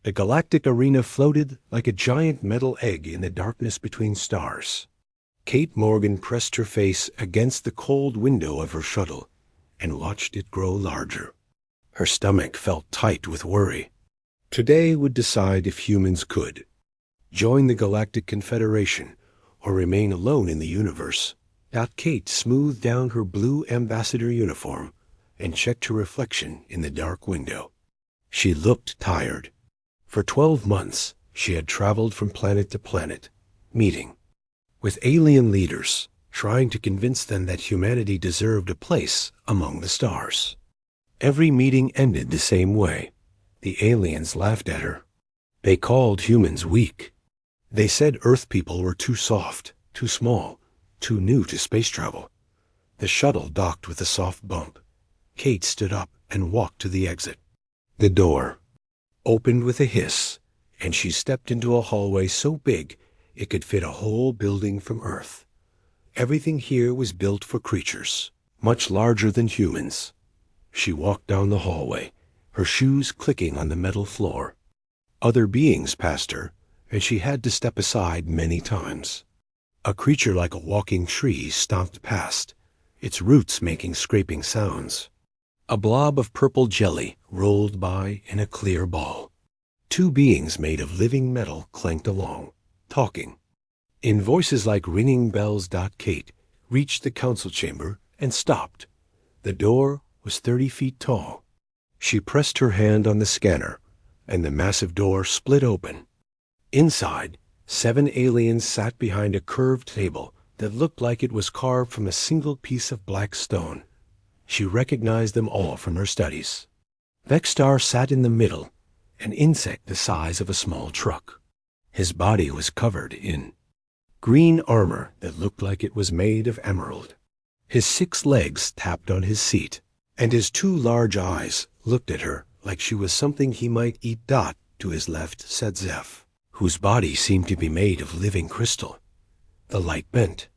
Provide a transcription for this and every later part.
The galactic arena floated like a giant metal egg in the darkness between stars. Kate Morgan pressed her face against the cold window of her shuttle and watched it grow larger. Her stomach felt tight with worry. Today would decide if humans could join the Galactic Confederation or remain alone in the universe. Kate smoothed down her blue ambassador uniform and checked her reflection in the dark window. She looked tired. For 12 months, she had traveled from planet to planet, meeting with alien leaders, trying to convince them that humanity deserved a place among the stars. Every meeting ended the same way. The aliens laughed at her. They called humans weak. They said Earth people were too soft, too small, too new to space travel. The shuttle docked with a soft bump. Kate stood up and walked to the exit. The door opened with a hiss, and she stepped into a hallway so big it could fit a whole building from Earth. Everything here was built for creatures, much larger than humans. She walked down the hallway, her shoes clicking on the metal floor. Other beings passed her, and she had to step aside many times. A creature like a walking tree stomped past, its roots making scraping sounds. A blob of purple jelly rolled by in a clear ball. Two beings made of living metal clanked along, talking. In voices like ringing bells. Kate reached the council chamber and stopped. The door was 30 feet tall. She pressed her hand on the scanner, and the massive door split open. Inside, 7 aliens sat behind a curved table that looked like it was carved from a single piece of black stone. She recognized them all from her studies. Vexstar sat in the middle, an insect the size of a small truck. His body was covered in green armor that looked like it was made of emerald. His 6 legs tapped on his seat, and his 2 large eyes looked at her like she was something he might eat. To his left sat Zeph, whose body seemed to be made of living crystal. The light bent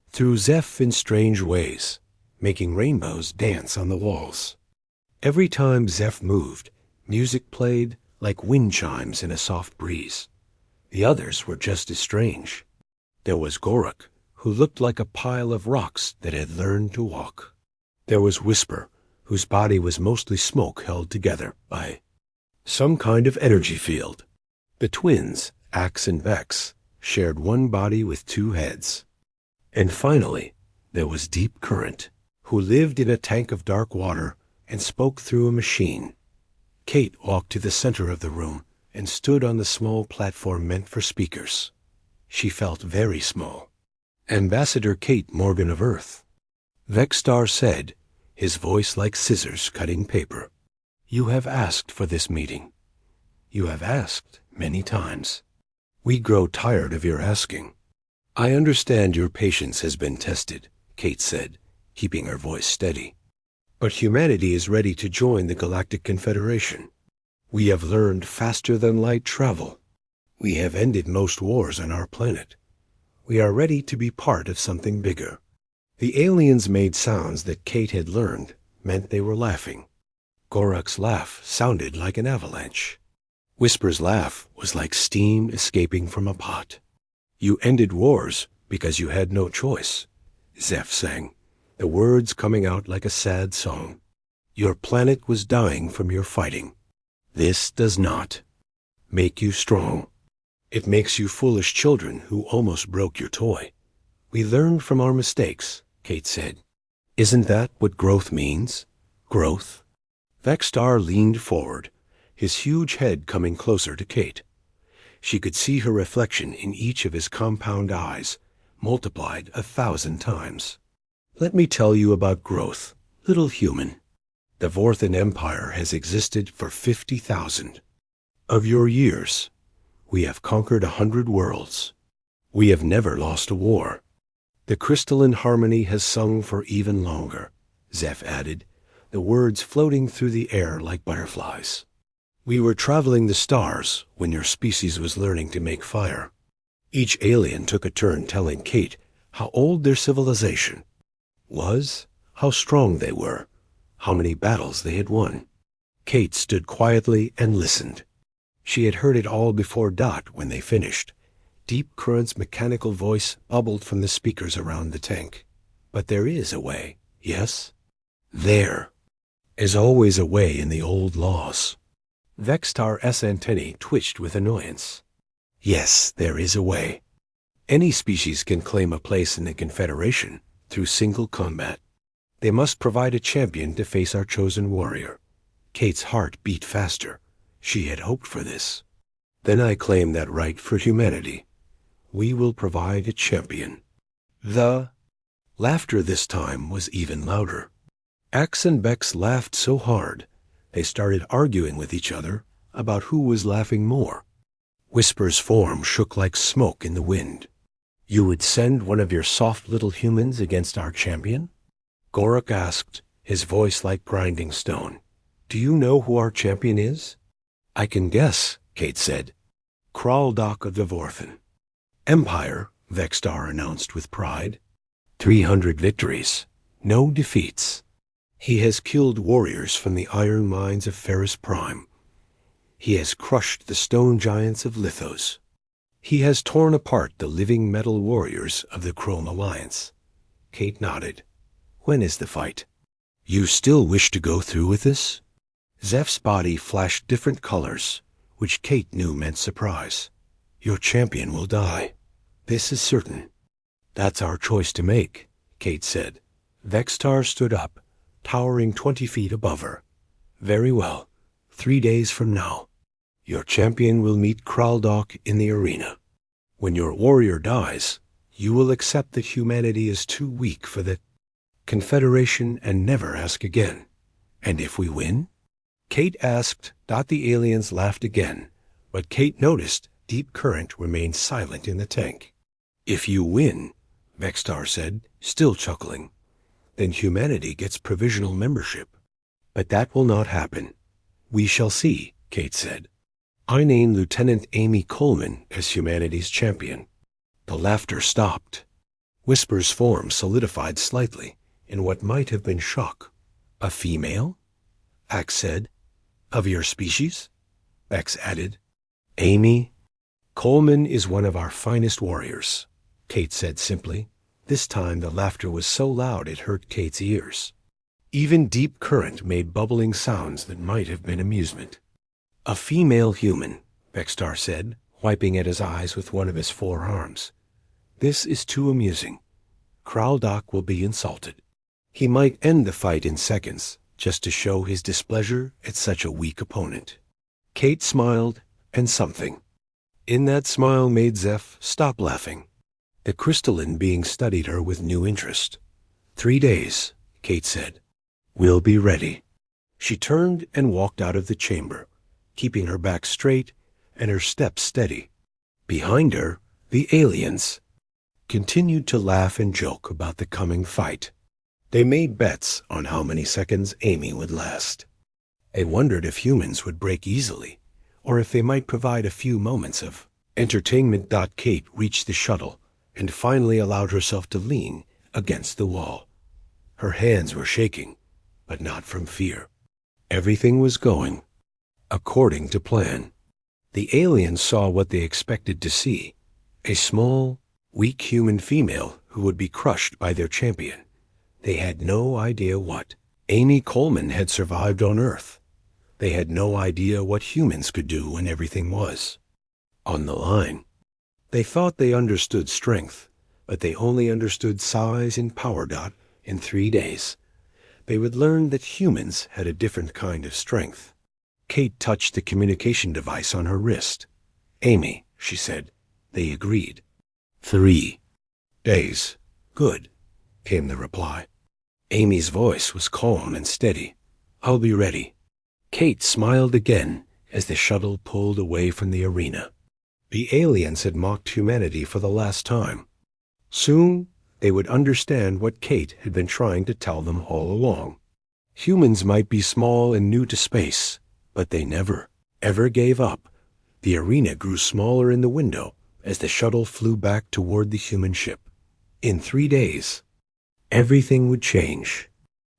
through Zeph in strange ways, making rainbows dance on the walls. Every time Zeph moved, music played like wind chimes in a soft breeze. The others were just as strange. There was Gorak, who looked like a pile of rocks that had learned to walk. There was Whisper, whose body was mostly smoke held together by some kind of energy field. The twins, Axe and Vex, shared one body with 2 heads. And finally, there was Deep Current, who lived in a tank of dark water and spoke through a machine. Kate walked to the center of the room and stood on the small platform meant for speakers. She felt very small. Ambassador Kate Morgan of Earth. Vexstar said, his voice like scissors cutting paper. You have asked for this meeting. You have asked many times. We grow tired of your asking. I understand your patience has been tested, Kate said, keeping her voice steady. But humanity is ready to join the Galactic Confederation. We have learned faster than light travel. We have ended most wars on our planet. We are ready to be part of something bigger. The aliens made sounds that Kate had learned meant they were laughing. Gorak's laugh sounded like an avalanche. Whisper's laugh was like steam escaping from a pot. You ended wars because you had no choice, Zeph sang, the words coming out like a sad song. Your planet was dying from your fighting. This does not make you strong. It makes you foolish children who almost broke your toy. We learned from our mistakes, Kate said. Isn't that what growth means? Growth? Vexstar leaned forward, his huge head coming closer to Kate. She could see her reflection in each of his compound eyes, multiplied 1,000 times. Let me tell you about growth, little human. The Vorthan Empire has existed for 50,000 of your years. We have conquered 100 worlds. We have never lost a war. The crystalline harmony has sung for even longer, Zeph added, the words floating through the air like butterflies. We were traveling the stars when your species was learning to make fire. Each alien took a turn telling Kate how old their civilization was, how strong they were, how many battles they had won. Kate stood quietly and listened. She had heard it all before Dot when they finished. Deep Current's mechanical voice bubbled from the speakers around the tank. But there is a way, yes? There is always a way in the old laws. Vextar's antennae twitched with annoyance. Yes, there is a way. Any species can claim a place in the Confederation through single combat. They must provide a champion to face our chosen warrior. Kate's heart beat faster. She had hoped for this. Then I claim that right for humanity. We will provide a champion. The laughter this time was even louder. Ax and Bex laughed so hard, they started arguing with each other about who was laughing more. Whisper's form shook like smoke in the wind. You would send one of your soft little humans against our champion? Gorok asked, his voice like grinding stone. Do you know who our champion is? I can guess, Kate said. Kraldok of the Vorthen. Empire, Vextar announced with pride. 300 victories, no defeats. He has killed warriors from the iron mines of Ferris Prime. He has crushed the stone giants of Lithos. He has torn apart the living metal warriors of the Chrome Alliance. Kate nodded. When is the fight? You still wish to go through with this? Zeph's body flashed different colors, which Kate knew meant surprise. Your champion will die. This is certain. That's our choice to make, Kate said. Vextar stood up, towering 20 feet above her. Very well. 3 days from now. Your champion will meet Kraldok in the arena. When your warrior dies, you will accept that humanity is too weak for the Confederation and never ask again. And if we win? Kate asked. The aliens laughed again, but Kate noticed Deep Current remained silent in the tank. If you win, Vextar said, still chuckling, then humanity gets provisional membership. But that will not happen. We shall see, Kate said. I name Lieutenant Amy Coleman as humanity's champion. The laughter stopped. Whisper's form solidified slightly in what might have been shock. A female? Ax said. Of your species? Bex added. Amy? Coleman is one of our finest warriors, Kate said simply. This time the laughter was so loud it hurt Kate's ears. Even Deep Current made bubbling sounds that might have been amusement. A female human, Vextar said, wiping at his eyes with one of his forearms. This is too amusing. Kraldok will be insulted. He might end the fight in seconds, just to show his displeasure at such a weak opponent. Kate smiled, and something in that smile made Zeph stop laughing. The crystalline being studied her with new interest. 3 days, Kate said. We'll be ready. She turned and walked out of the chamber, keeping her back straight and her steps steady. Behind her, the aliens continued to laugh and joke about the coming fight. They made bets on how many seconds Amy would last. They wondered if humans would break easily, or if they might provide a few moments of entertainment. Kate reached the shuttle and finally allowed herself to lean against the wall. Her hands were shaking, but not from fear. Everything was going according to plan. The aliens saw what they expected to see, a small, weak human female who would be crushed by their champion. They had no idea what Amy Coleman had survived on Earth. They had no idea what humans could do when everything was on the line. They thought they understood strength, but they only understood size and power. In 3 days, they would learn that humans had a different kind of strength. Kate touched the communication device on her wrist. Amy, she said. They agreed. 3 days. Good, came the reply. Amy's voice was calm and steady. I'll be ready. Kate smiled again as the shuttle pulled away from the arena. The aliens had mocked humanity for the last time. Soon, they would understand what Kate had been trying to tell them all along. Humans might be small and new to space, but they never, ever gave up. The arena grew smaller in the window as the shuttle flew back toward the human ship. In 3 days, everything would change.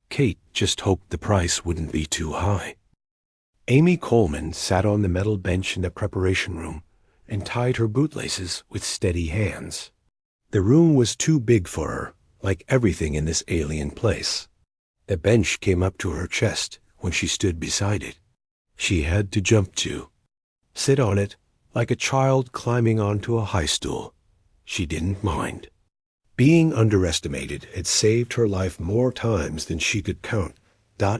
Kate just hoped the price wouldn't be too high. Amy Coleman sat on the metal bench in the preparation room and tied her bootlaces with steady hands. The room was too big for her, like everything in this alien place. The bench came up to her chest when she stood beside it. She had to jump to, sit on it like a child climbing onto a high stool. She didn't mind. Being underestimated had saved her life more times than she could count.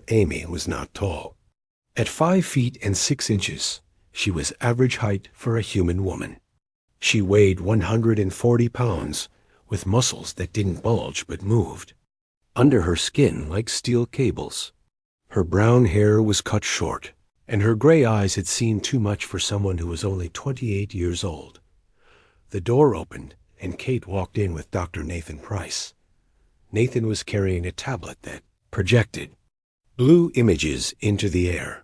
Amy was not tall. At 5 feet and 6 inches, she was average height for a human woman. She weighed 140 pounds, with muscles that didn't bulge but moved. Under her skin like steel cables. Her brown hair was cut short, and her gray eyes had seen too much for someone who was only 28 years old. The door opened, and Kate walked in with Dr. Nathan Price. Nathan was carrying a tablet that projected blue images into the air.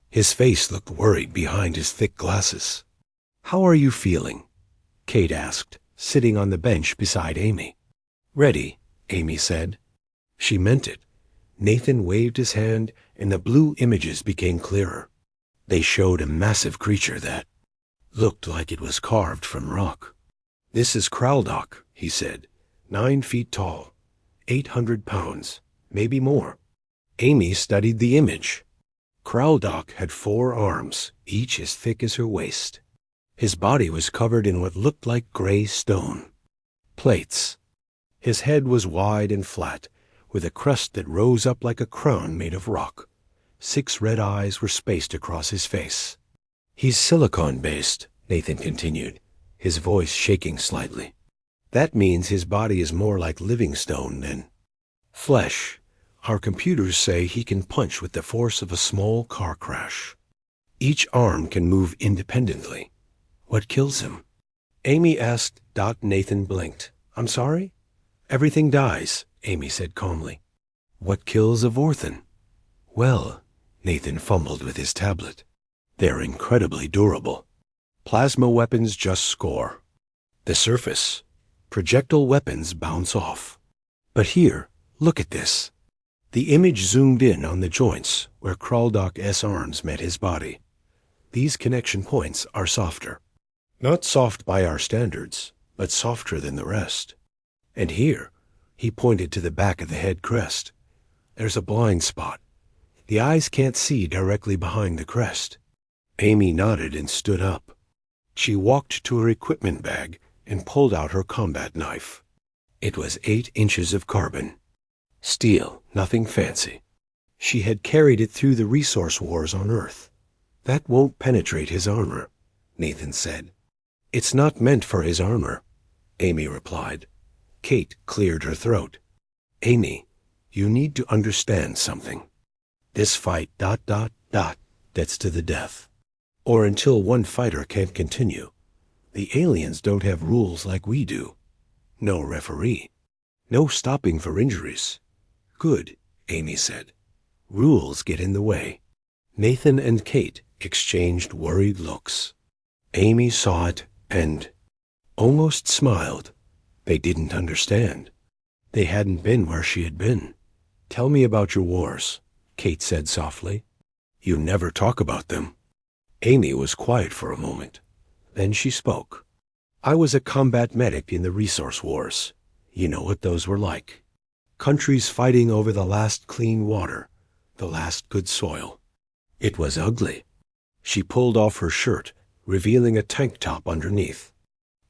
His face looked worried behind his thick glasses. "How are you feeling?" Kate asked, sitting on the bench beside Amy. "Ready," Amy said. She meant it. Nathan waved his hand, and the blue images became clearer. They showed a massive creature that looked like it was carved from rock. "This is Kraldok," he said, 9 feet tall, 800 pounds, maybe more. Amy studied the image. Kraldok had 4 arms, each as thick as her waist. His body was covered in what looked like gray stone. Plates. His head was wide and flat, with a crest that rose up like a crown made of rock. 6 red eyes were spaced across his face. "He's silicon-based," Nathan continued, his voice shaking slightly. "That means his body is more like living stone than flesh. Our computers say he can punch with the force of a small car crash. Each arm can move independently. What kills him?" Amy asked. Nathan blinked. "I'm sorry?" "Everything dies," Amy said calmly. "What kills a Vorthan?" "Well," Nathan fumbled with his tablet. "They're incredibly durable. Plasma weapons just score. The surface. Projectile weapons bounce off. But here, look at this." The image zoomed in on the joints where Kraldok's arms met his body. "These connection points are softer. Not soft by our standards, but softer than the rest. And here," he pointed to the back of the head crest, "there's a blind spot. The eyes can't see directly behind the crest." Amy nodded and stood up. She walked to her equipment bag and pulled out her combat knife. It was 8 inches of carbon. Steel, nothing fancy. She had carried it through the resource wars on Earth. "That won't penetrate his armor," Nathan said. "It's not meant for his armor," Amy replied. Kate cleared her throat. "Amy, you need to understand something. This fight ... that's to the death. Or until one fighter can't continue. The aliens don't have rules like we do. No referee. No stopping for injuries." "Good," Amy said. "Rules get in the way." Nathan and Kate exchanged worried looks. Amy saw it and almost smiled. They didn't understand. They hadn't been where she had been. "Tell me about your wars," Kate said softly. "You never talk about them." Amy was quiet for a moment. Then she spoke. "I was a combat medic in the resource wars. You know what those were like. Countries fighting over the last clean water, the last good soil. It was ugly." She pulled off her shirt, revealing a tank top underneath.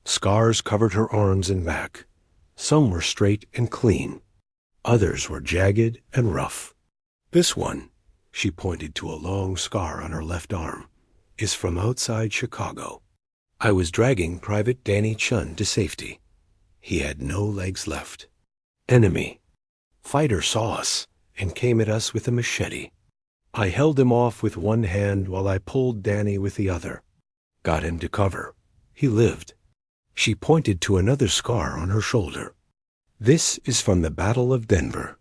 Scars covered her arms and back. Some were straight and clean. Others were jagged and rough. "This one," she pointed to a long scar on her left arm, "is from outside Chicago. I was dragging Private Danny Chun to safety. He had no legs left. Enemy. Fighter saw us and came at us with a machete. I held him off with one hand while I pulled Danny with the other. Got him to cover. He lived." She pointed to another scar on her shoulder. "This is from the Battle of Denver.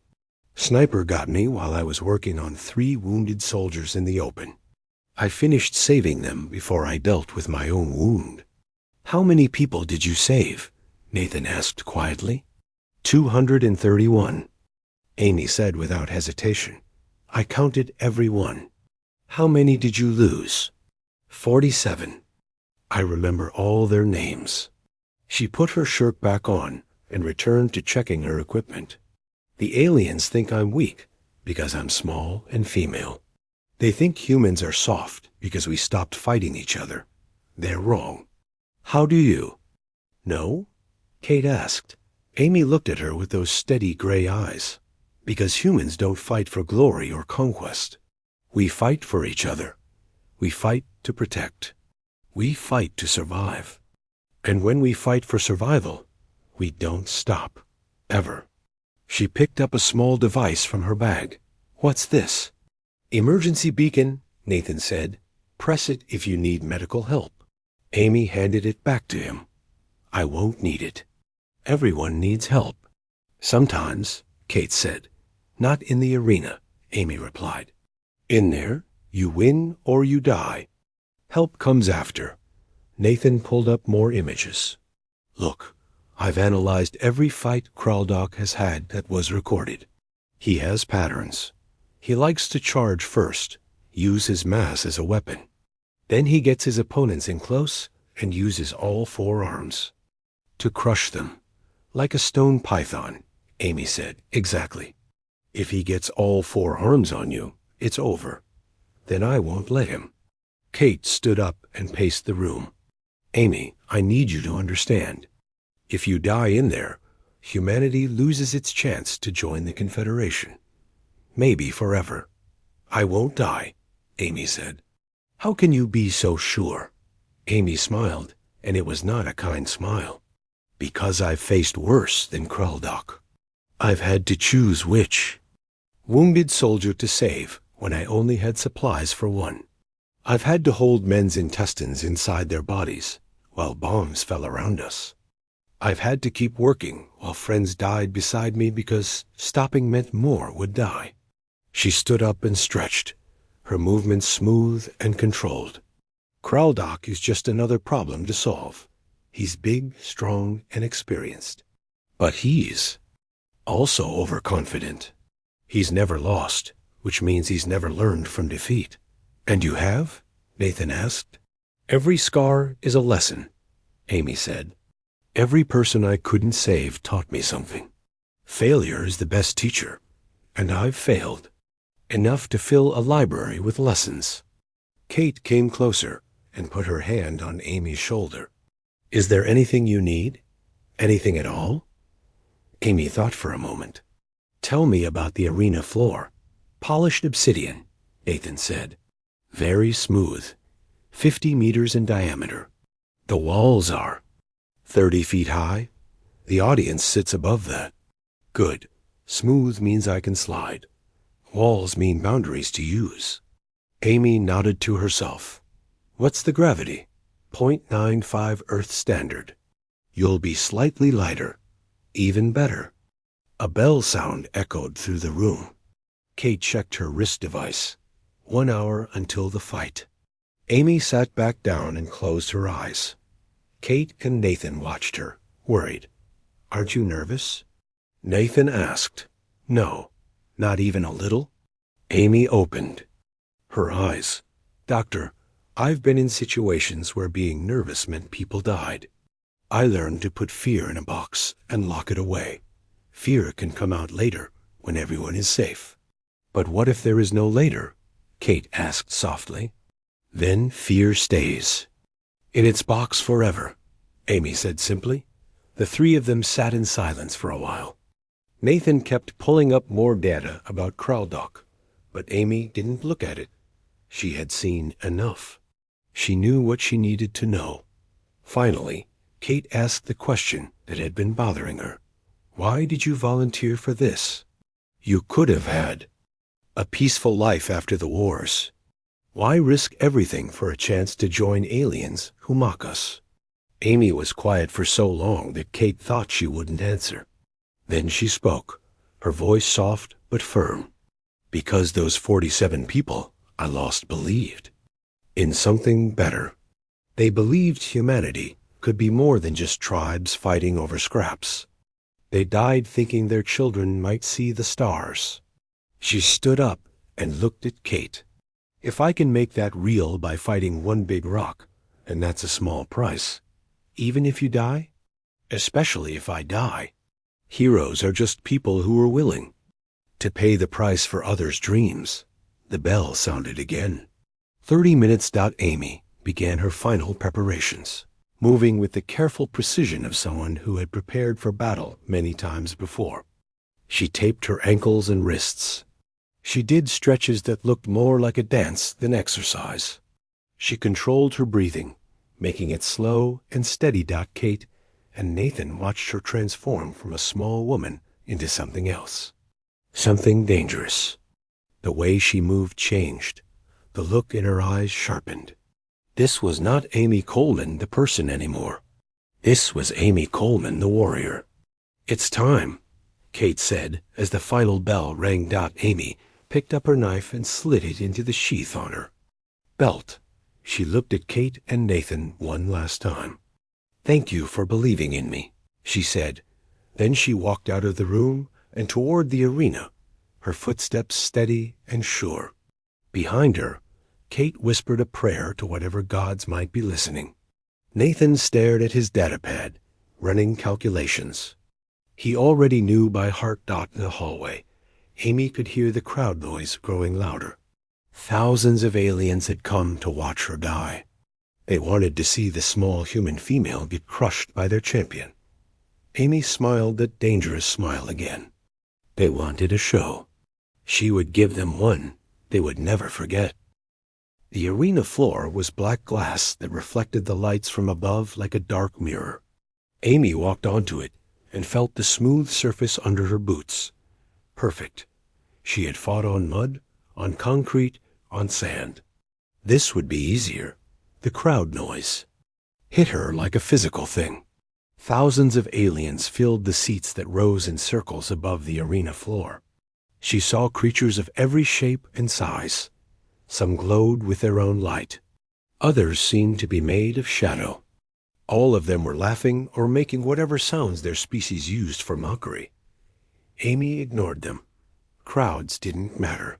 Sniper got me while I was working on 3 wounded soldiers in the open. I finished saving them before I dealt with my own wound." "How many people did you save?" Nathan asked quietly. 231. Amy said without hesitation. "I counted every one." How many did you lose? 47. I remember all their names. She put her shirt back on and returned to checking her equipment. The aliens think I'm weak because I'm small and female. They think humans are soft because we stopped fighting each other. They're wrong. How do you? No? Kate asked. Amy looked at her with those steady gray eyes. Because humans don't fight for glory or conquest. We fight for each other. We fight to protect. We fight to survive. And when we fight for survival, we don't stop. Ever. She picked up a small device from her bag. What's this? Emergency beacon, Nathan said. Press it if you need medical help. Amy handed it back to him. I won't need it. Everyone needs help. Sometimes, Kate said. Not in the arena, Amy replied. In there, you win or you die. Help comes after. Nathan pulled up more images. Look, I've analyzed every fight Kraldoc has had that was recorded. He has patterns. He likes to charge first, use his mass as a weapon. Then he gets his opponents in close and uses all four arms. To crush them. Like a stone python, Amy said. Exactly. If he gets all four arms on you, it's over. Then I won't let him. Kate stood up and paced the room. Amy, I need you to understand. If you die in there, humanity loses its chance to join the Confederation. Maybe forever. I won't die, Amy said. How can you be so sure? Amy smiled, and it was not a kind smile. Because I've faced worse than Kraldoc. I've had to choose which. Wounded soldier to save when I only had supplies for one. I've had to hold men's intestines inside their bodies while bombs fell around us. I've had to keep working while friends died beside me because stopping meant more would die. She stood up and stretched, her movements smooth and controlled. Kraldoc is just another problem to solve. He's big, strong, and experienced. But he's also overconfident. He's never lost, which means he's never learned from defeat. And you have? Nathan asked. Every scar is a lesson, Amy said. Every person I couldn't save taught me something. Failure is the best teacher, and I've failed. Enough to fill a library with lessons. Kate came closer and put her hand on Amy's shoulder. Is there anything you need? Anything at all? Amy thought for a moment. Tell me about the arena floor. Polished obsidian, Nathan said. Very smooth. 50 meters in diameter. The walls are 30 feet high. The audience sits above that. Good. Smooth means I can slide. Walls mean boundaries to use. Amy nodded to herself. What's the gravity? 0.95 Earth standard. You'll be slightly lighter. Even better. A bell sound echoed through the room. Kate checked her wrist device. 1 hour until the fight. Amy sat back down and closed her eyes. Kate and Nathan watched her, worried. Aren't you nervous? Nathan asked. No, not even a little. Amy opened her eyes. Doctor, I've been in situations where being nervous meant people died. I learned to put fear in a box and lock it away. Fear can come out later when everyone is safe. But what if there is no later? Kate asked softly. Then fear stays. In its box forever, Amy said simply. The three of them sat in silence for a while. Nathan kept pulling up more data about Kraldoc, but Amy didn't look at it. She had seen enough. She knew what she needed to know. Finally, Kate asked the question that had been bothering her. Why did you volunteer for this? You could have had a peaceful life after the wars. Why risk everything for a chance to join aliens who mock us? Amy was quiet for so long that Kate thought she wouldn't answer. Then she spoke, her voice soft but firm. Because those 47 people I lost believed in something better. They believed humanity could be more than just tribes fighting over scraps. They died thinking their children might see the stars. She stood up and looked at Kate. If I can make that real by fighting one big rock, and that's a small price, even if you die, especially if I die, heroes are just people who are willing to pay the price for others' dreams. The bell sounded again. 30 minutes. Amy began her final preparations, moving with the careful precision of someone who had prepared for battle many times before. She taped her ankles and wrists. She did stretches that looked more like a dance than exercise. She controlled her breathing, making it slow and steady. Kate and Nathan watched her transform from a small woman into something else. Something dangerous. The way she moved changed. The look in her eyes sharpened. This was not Amy Coleman, the person, anymore. This was Amy Coleman, the warrior. It's time, Kate said as the final bell rang. Amy picked up her knife and slid it into the sheath on her belt. She looked at Kate and Nathan one last time. "Thank you for believing in me," she said. Then she walked out of the room and toward the arena, her footsteps steady and sure. Behind her, Kate whispered a prayer to whatever gods might be listening. Nathan stared at his datapad, running calculations. He already knew by heart. In the hallway, Amy could hear the crowd noise growing louder. Thousands of aliens had come to watch her die. They wanted to see the small human female get crushed by their champion. Amy smiled that dangerous smile again. They wanted a show. She would give them one they would never forget. The arena floor was black glass that reflected the lights from above like a dark mirror. Amy walked onto it and felt the smooth surface under her boots. Perfect. She had fought on mud, on concrete, on sand. This would be easier. The crowd noise hit her like a physical thing. Thousands of aliens filled the seats that rose in circles above the arena floor. She saw creatures of every shape and size. Some glowed with their own light. Others seemed to be made of shadow. All of them were laughing or making whatever sounds their species used for mockery. Amy ignored them. Crowds didn't matter.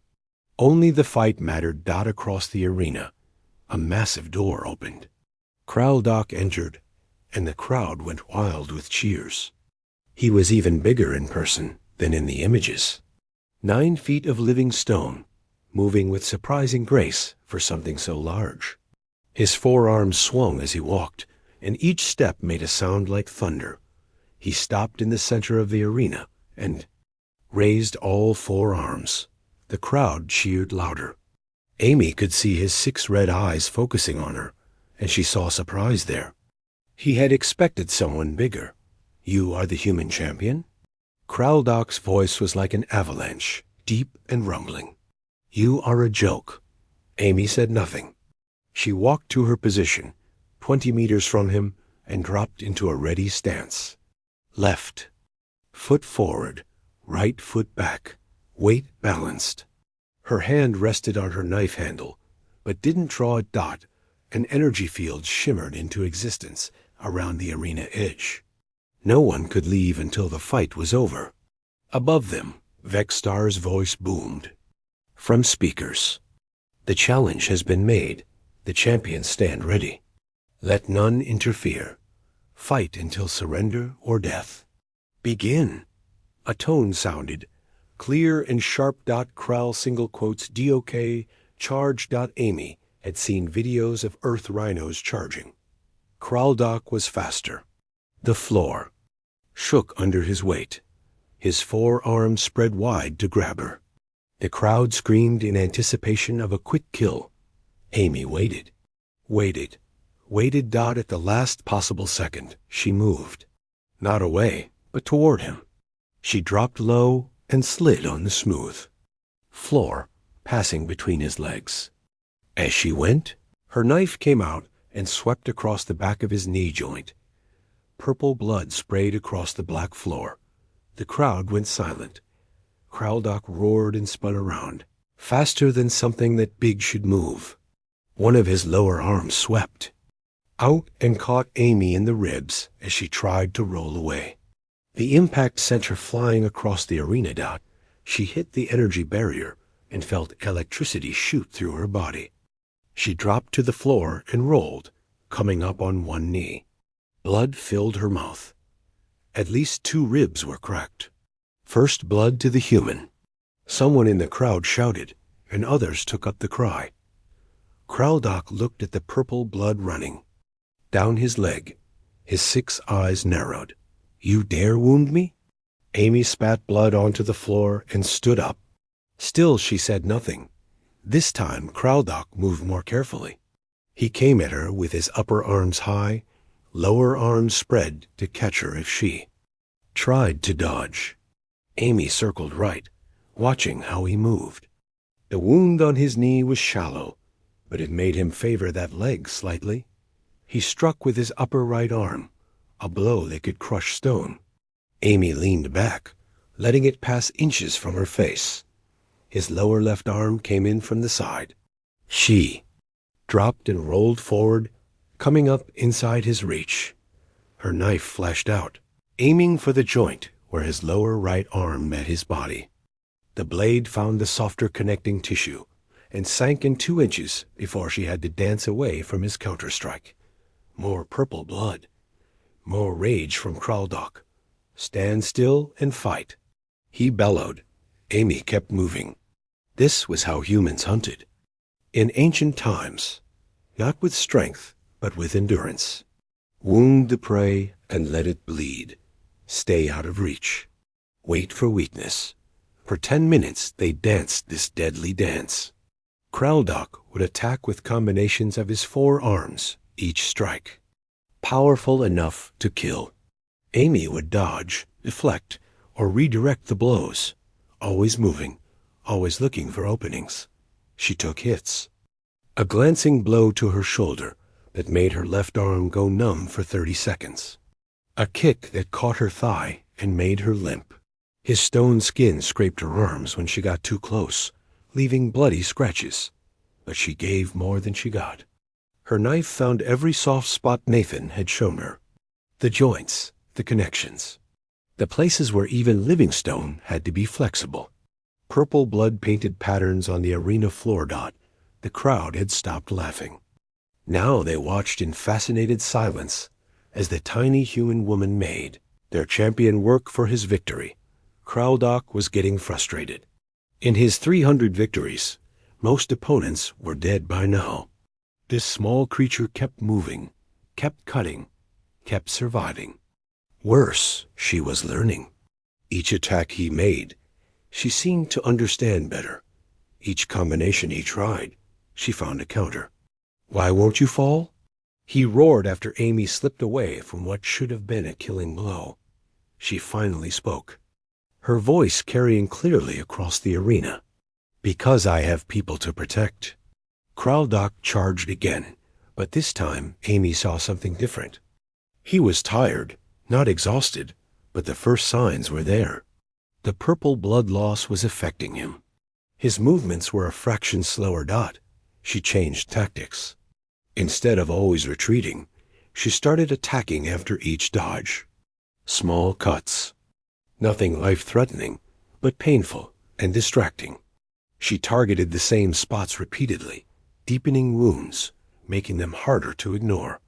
Only the fight mattered. Across the arena, a massive door opened. Kraldoc entered, and the crowd went wild with cheers. He was even bigger in person than in the images. 9 feet of living stone, moving with surprising grace for something so large. His forearms swung as he walked, and each step made a sound like thunder. He stopped in the center of the arena and raised all 4 arms. The crowd cheered louder. Amy could see his 6 red eyes focusing on her, and she saw surprise there. He had expected someone bigger. "You are the human champion?" Kraldoc's voice was like an avalanche, deep and rumbling. "You are a joke." Amy said nothing. She walked to her position, 20 meters from him, and dropped into a ready stance. Left foot forward, right foot back, weight balanced. Her hand rested on her knife handle, but didn't draw a dot. An energy field shimmered into existence around the arena edge. No one could leave until the fight was over. Above them, Vexstar's voice boomed from speakers. "The challenge has been made. The champions stand ready. Let none interfere. Fight until surrender or death. Begin." A tone sounded, clear and sharp. Kral single quotes DOK charge. Amy had seen videos of Earth rhinos charging. Kraldoc was faster. The floor shook under his weight. His 4 arms spread wide to grab her. The crowd screamed in anticipation of a quick kill. Amy waited. Waited. At the last possible second, she moved. Not away, but toward him. She dropped low and slid on the smooth floor, passing between his legs. As she went, her knife came out and swept across the back of his knee joint. Purple blood sprayed across the black floor. The crowd went silent. Kraldoc roared and spun around, faster than something that big should move. One of his lower arms swept out and caught Amy in the ribs as she tried to roll away. The impact sent her flying across the arena. She hit the energy barrier, and felt electricity shoot through her body. She dropped to the floor and rolled, coming up on one knee. Blood filled her mouth. At least 2 ribs were cracked. First blood to the human. Someone in the crowd shouted, and others took up the cry. Kraldock looked at the purple blood running. Down his leg, his 6 eyes narrowed. "You dare wound me?" Amy spat blood onto the floor and stood up. Still she said nothing. This time Kraldock moved more carefully. He came at her with his upper arms high, lower arms spread to catch her if she tried to dodge. Amy circled right, watching how he moved. The wound on his knee was shallow, but it made him favor that leg slightly. He struck with his upper right arm, a blow that could crush stone. Amy leaned back, letting it pass inches from her face. His lower left arm came in from the side. She dropped and rolled forward, coming up inside his reach. Her knife flashed out, aiming for the joint where his lower right arm met his body. The blade found the softer connecting tissue and sank in 2 inches before she had to dance away from his counterstrike. More purple blood. More rage from Kraldock. Stand still and fight. He bellowed. Amy kept moving. This was how humans hunted. In ancient times, not with strength, but with endurance. Wound the prey and let it bleed. Stay out of reach. Wait for weakness. For 10 minutes they danced this deadly dance. Kraldock would attack with combinations of his 4 arms, each strike. Powerful enough to kill. Amy would dodge, deflect, or redirect the blows, always moving, always looking for openings. She took hits. A glancing blow to her shoulder that made her left arm go numb for 30 seconds. A kick that caught her thigh and made her limp. His stone skin scraped her arms when she got too close, leaving bloody scratches. But she gave more than she got. Her knife found every soft spot Nathan had shown her. The joints, the connections. The places where even living stone had to be flexible. Purple blood-painted patterns on the arena floor dot. The crowd had stopped laughing. Now they watched in fascinated silence as the tiny human woman made their champion work for his victory. Kraldock was getting frustrated. In his 300 victories, most opponents were dead by now. This small creature kept moving, kept cutting, kept surviving. Worse, she was learning. Each attack he made, she seemed to understand better. Each combination he tried, she found a counter. "Why won't you fall?" He roared after Amy slipped away from what should have been a killing blow. She finally spoke, her voice carrying clearly across the arena. "Because I have people to protect." Kraldock charged again, but this time Amy saw something different. He was tired, not exhausted, but the first signs were there. The purple blood loss was affecting him. His movements were a fraction slower dot. She changed tactics. Instead of always retreating, she started attacking after each dodge. Small cuts. Nothing life-threatening, but painful and distracting. She targeted the same spots repeatedly, deepening wounds, making them harder to ignore.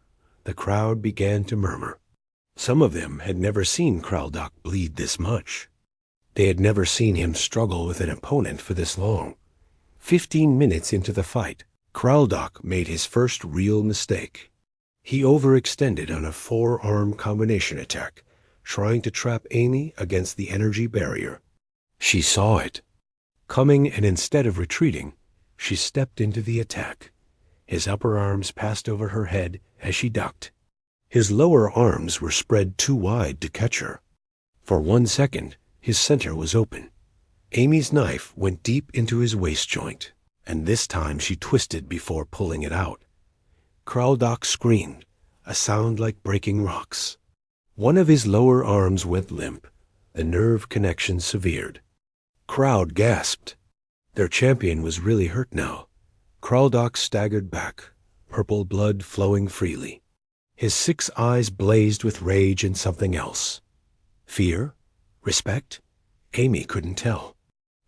The crowd began to murmur. Some of them had never seen Kraldock bleed this much. They had never seen him struggle with an opponent for this long. 15 minutes into the fight, Kraldock made his first real mistake. He overextended on a 4-arm combination attack, trying to trap Amy against the energy barrier. She saw it coming, and instead of retreating, she stepped into the attack. His upper arms passed over her head as she ducked. His lower arms were spread too wide to catch her. For 1 second, his center was open. Amy's knife went deep into his waist joint, and this time she twisted before pulling it out. Kraldock screamed, a sound like breaking rocks. One of his lower arms went limp, the nerve connection severed. Crowd gasped. Their champion was really hurt now. Kraldock staggered back, purple blood flowing freely. His 6 eyes blazed with rage and something else. Fear? Respect? Amy couldn't tell.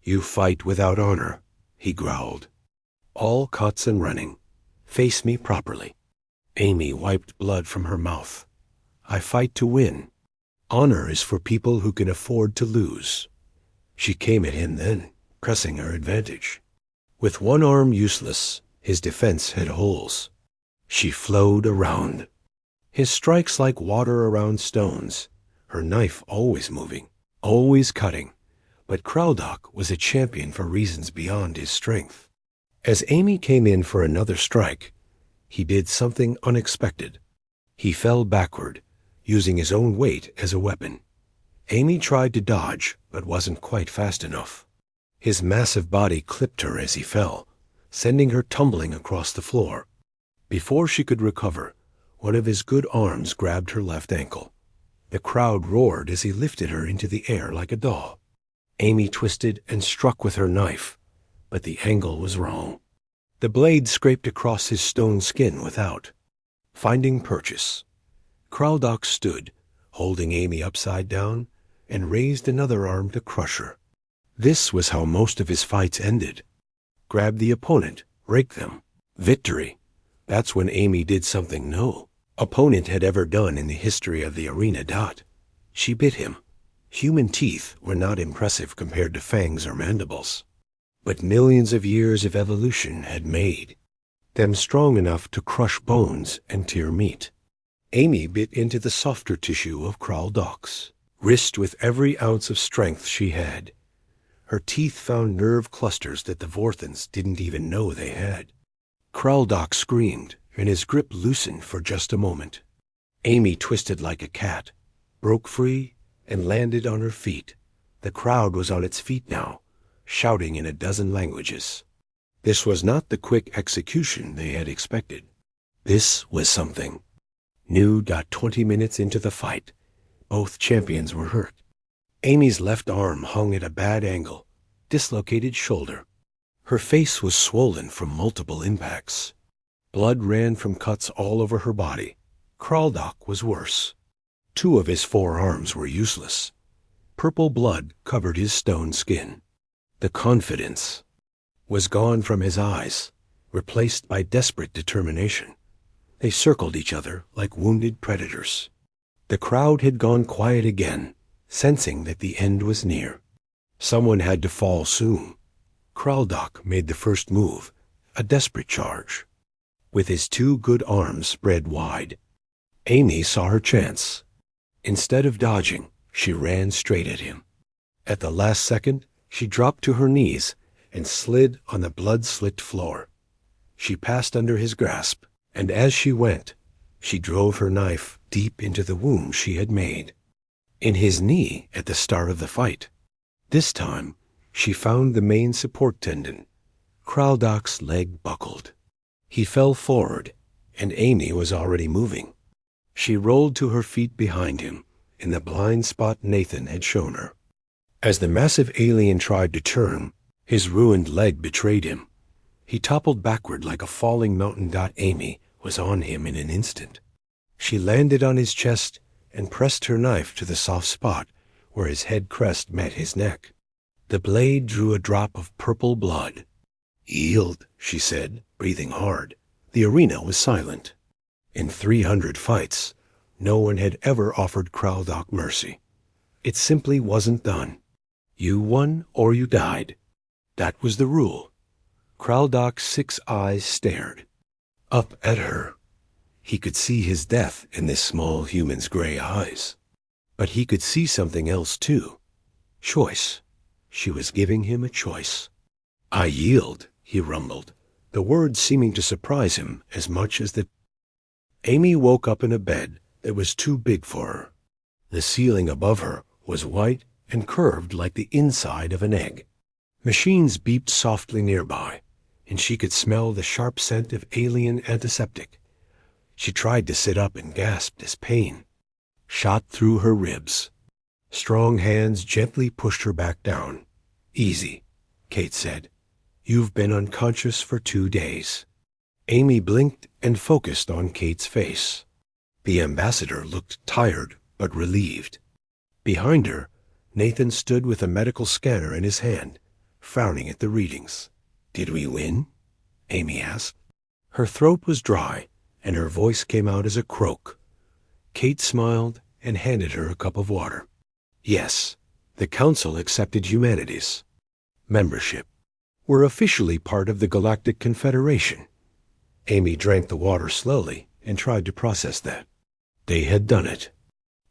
"You fight without honor," he growled. "All cuts and running. Face me properly." Amy wiped blood from her mouth. "I fight to win. Honor is for people who can afford to lose." She came at him then, pressing her advantage. With one arm useless, his defense had holes. She flowed around. His strikes like water around stones, her knife always moving, always cutting. But Kraldok was a champion for reasons beyond his strength. As Amy came in for another strike, he did something unexpected. He fell backward, using his own weight as a weapon. Amy tried to dodge, but wasn't quite fast enough. His massive body clipped her as he fell, sending her tumbling across the floor. Before she could recover, one of his good arms grabbed her left ankle. The crowd roared as he lifted her into the air like a doll. Amy twisted and struck with her knife, but the angle was wrong. The blade scraped across his stone skin without. Finding purchase, Kraldok stood, holding Amy upside down, and raised another arm to crush her. This was how most of his fights ended. Grab the opponent, rake them. Victory. That's when Amy did something no opponent had ever done in the history of the arena. She bit him. Human teeth were not impressive compared to fangs or mandibles, but millions of years of evolution had made them strong enough to crush bones and tear meat. Amy bit into the softer tissue of Kraldok's wrist with every ounce of strength she had. Her teeth found nerve clusters that the Vorthans didn't even know they had. Kraldok screamed, and his grip loosened for just a moment. Amy twisted like a cat, broke free, and landed on her feet. The crowd was on its feet now, shouting in a dozen languages. This was not the quick execution they had expected. This was something new. 20 minutes into the fight, both champions were hurt. Amy's left arm hung at a bad angle, dislocated shoulder. Her face was swollen from multiple impacts. Blood ran from cuts all over her body. Kraldok was worse. 2 of his 4 arms were useless. Purple blood covered his stone skin. The confidence was gone from his eyes, replaced by desperate determination. They circled each other like wounded predators. The crowd had gone quiet again, sensing that the end was near. Someone had to fall soon. Kraldok made the first move, a desperate charge. With his 2 good arms spread wide, Amy saw her chance. Instead of dodging, she ran straight at him. At the last second, she dropped to her knees and slid on the blood-slicked floor. She passed under his grasp, and as she went, she drove her knife deep into the wound she had made. In his knee at the start of the fight. This time, she found the main support tendon. Kraldok's leg buckled. He fell forward, and Amy was already moving. She rolled to her feet behind him, in the blind spot Nathan had shown her. As the massive alien tried to turn, his ruined leg betrayed him. He toppled backward like a falling mountain. Amy was on him in an instant. She landed on his chest and pressed her knife to the soft spot where his head crest met his neck. The blade drew a drop of purple blood. "Yield," she said, breathing hard. The arena was silent. In 300 fights, no one had ever offered Kraldok mercy. It simply wasn't done. You won or you died. That was the rule. Kraldok's 6 eyes stared up at her. He could see his death in this small human's gray eyes. But he could see something else too. Choice. She was giving him a choice. "I yield," he rumbled, the words seeming to surprise him as much as the... Amy woke up in a bed that was too big for her. The ceiling above her was white and curved like the inside of an egg. Machines beeped softly nearby, and she could smell the sharp scent of alien antiseptic. She tried to sit up and gasped as pain shot through her ribs. Strong hands gently pushed her back down. "Easy," Kate said. "You've been unconscious for 2 days." Amy blinked and focused on Kate's face. The ambassador looked tired but relieved. Behind her, Nathan stood with a medical scanner in his hand, frowning at the readings. Did we win? Amy asked. Her throat was dry, and her voice came out as a croak. Kate smiled and handed her a cup of water. Yes, the Council accepted humanities. Membership. We're officially part of the Galactic Confederation. Amy drank the water slowly and tried to process that. They had done it.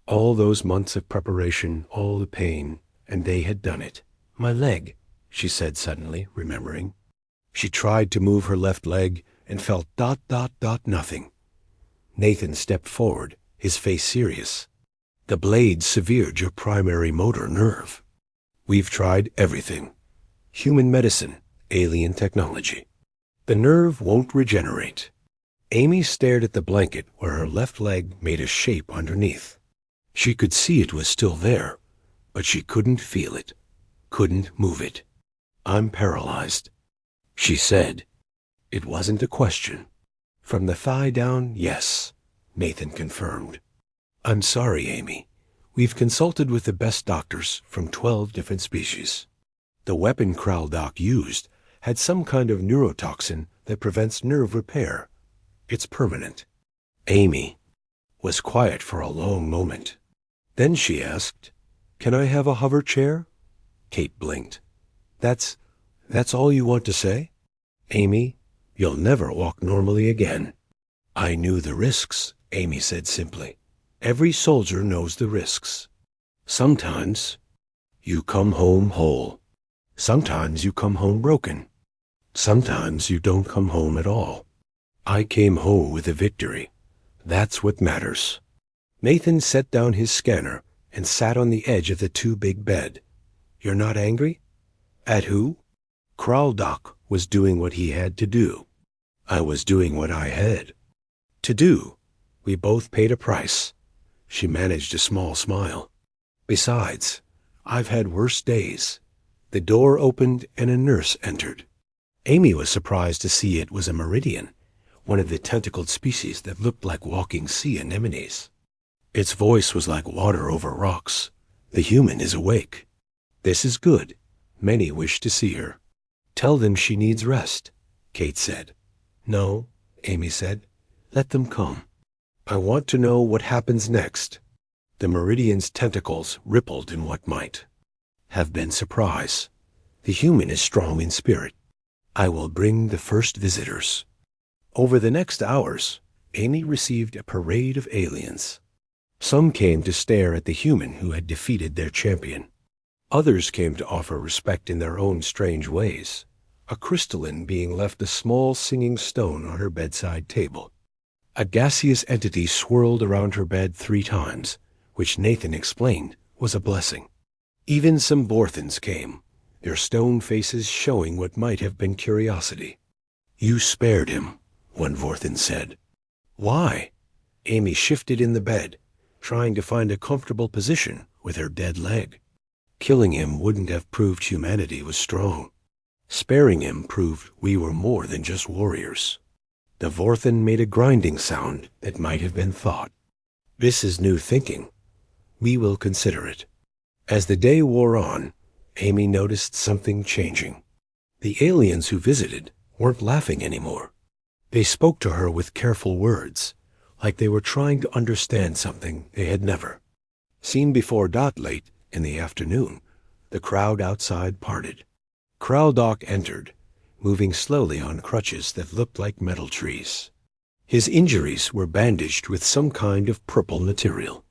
All those months of preparation, all the pain, and they had done it. My leg, she said suddenly, remembering. She tried to move her left leg and felt ... nothing. Nathan stepped forward, his face serious. The blade severed your primary motor nerve. We've tried everything. Human medicine, alien technology. The nerve won't regenerate. Amy stared at the blanket where her left leg made a shape underneath. She could see it was still there, but she couldn't feel it, couldn't move it. I'm paralyzed, she said. It wasn't a question. From the thigh down, yes, Nathan confirmed. I'm sorry, Amy. We've consulted with the best doctors from 12 different species. The weapon Kraldoc used had some kind of neurotoxin that prevents nerve repair. It's permanent. Amy was quiet for a long moment. Then she asked, Can I have a hover chair? Kate blinked. That's all you want to say? Amy, you'll never walk normally again. I knew the risks, Amy said simply. Every soldier knows the risks. Sometimes you come home whole. Sometimes you come home broken. Sometimes you don't come home at all. I came home with a victory. That's what matters. Nathan set down his scanner and sat on the edge of the too-big bed. You're not angry? At who? Kraldoc was doing what he had to do. I was doing what I had to do. We both paid a price. She managed a small smile. Besides, I've had worse days. The door opened and a nurse entered. Amy was surprised to see it was a meridian, one of the tentacled species that looked like walking sea anemones. Its voice was like water over rocks. The human is awake. This is good. Many wish to see her. Tell them she needs rest, Kate said. No, Amy said. Let them come. I want to know what happens next. The meridian's tentacles rippled in what might have been surprise. The human is strong in spirit. I will bring the first visitors. Over the next hours, Amy received a parade of aliens. Some came to stare at the human who had defeated their champion. Others came to offer respect in their own strange ways, a crystalline being left a small singing stone on her bedside table. A gaseous entity swirled around her bed 3 times, which Nathan explained was a blessing. Even some Vorthans came, their stone faces showing what might have been curiosity. You spared him, one Vorthan said. Why? Amy shifted in the bed, trying to find a comfortable position with her dead leg. Killing him wouldn't have proved humanity was strong. Sparing him proved we were more than just warriors. The Vorthan made a grinding sound that might have been thought. This is new thinking. We will consider it. As the day wore on, Amy noticed something changing. The aliens who visited weren't laughing anymore. They spoke to her with careful words, like they were trying to understand something they had never seen before. Late in the afternoon, the crowd outside parted. Kraldoc entered, moving slowly on crutches that looked like metal trees. His injuries were bandaged with some kind of purple material.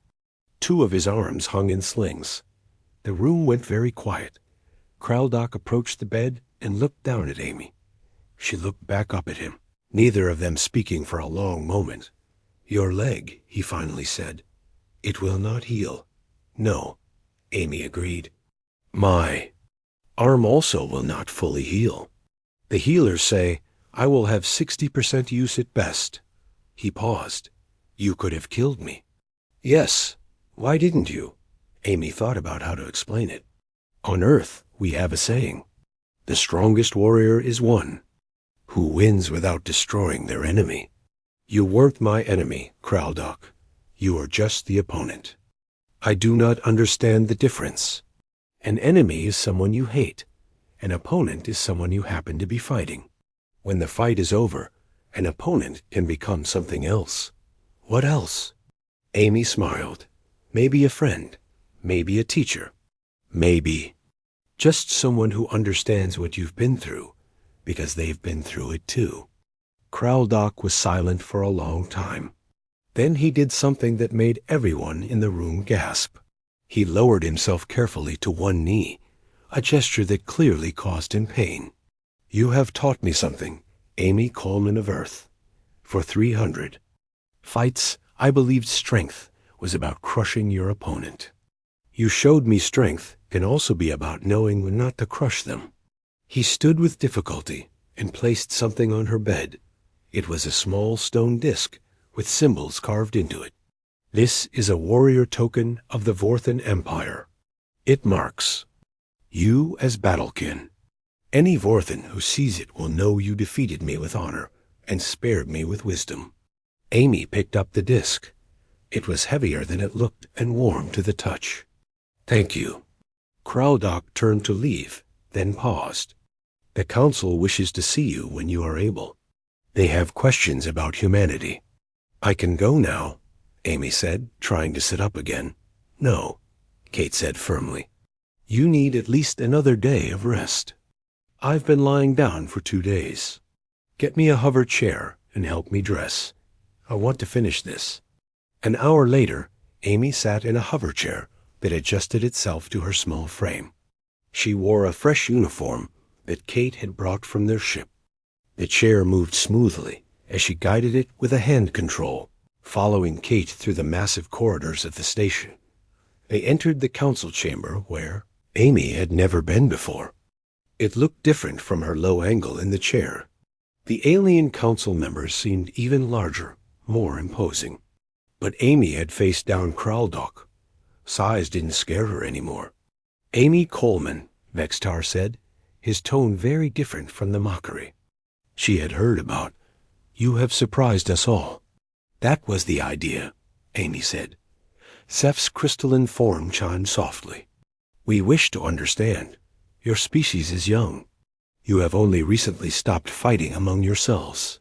2 of his arms hung in slings. The room went very quiet. Kraldoc approached the bed and looked down at Amy. She looked back up at him, neither of them speaking for a long moment. Your leg, he finally said. It will not heal. No, Amy agreed. My arm also will not fully heal. The healers say I will have 60% use at best. He paused. You could have killed me. Yes. Why didn't you? Amy thought about how to explain it. On Earth, we have a saying. The strongest warrior is one who wins without destroying their enemy. You weren't my enemy, Kraldoc. You are just the opponent. I do not understand the difference. An enemy is someone you hate. An opponent is someone you happen to be fighting. When the fight is over, an opponent can become something else. What else? Amy smiled. Maybe a friend. Maybe a teacher. Maybe just someone who understands what you've been through, because they've been through it too. Kraldock was silent for a long time. Then he did something that made everyone in the room gasp. He lowered himself carefully to one knee, a gesture that clearly caused him pain. You have taught me something, Amy Coleman of Earth. For 300 fights, I believed strength was about crushing your opponent. You showed me strength can also be about knowing when not to crush them. He stood with difficulty and placed something on her bed. It was a small stone disc with symbols carved into it. This is a warrior token of the Vorthan Empire. It marks you as battlekin. Any Vorthan who sees it will know you defeated me with honor and spared me with wisdom. Amy picked up the disc. It was heavier than it looked and warm to the touch. Thank you. Kraldock turned to leave, then paused. The council wishes to see you when you are able. They have questions about humanity. I can go now, Amy said, trying to sit up again. No, Kate said firmly. You need at least another day of rest. I've been lying down for 2 days. Get me a hover chair and help me dress. I want to finish this. An hour later, Amy sat in a hover chair that adjusted itself to her small frame. She wore a fresh uniform that Kate had brought from their ship. The chair moved smoothly as she guided it with a hand control, following Kate through the massive corridors of the station. They entered the council chamber where Amy had never been before. It looked different from her low angle in the chair. The alien council members seemed even larger, more imposing. But Amy had faced down Kraldock. Size didn't scare her anymore. Amy Coleman, Vextar said, his tone very different from the mockery she had heard about. You have surprised us all. That was the idea, Amy said. Seth's crystalline form chimed softly. We wish to understand. Your species is young. You have only recently stopped fighting among yourselves.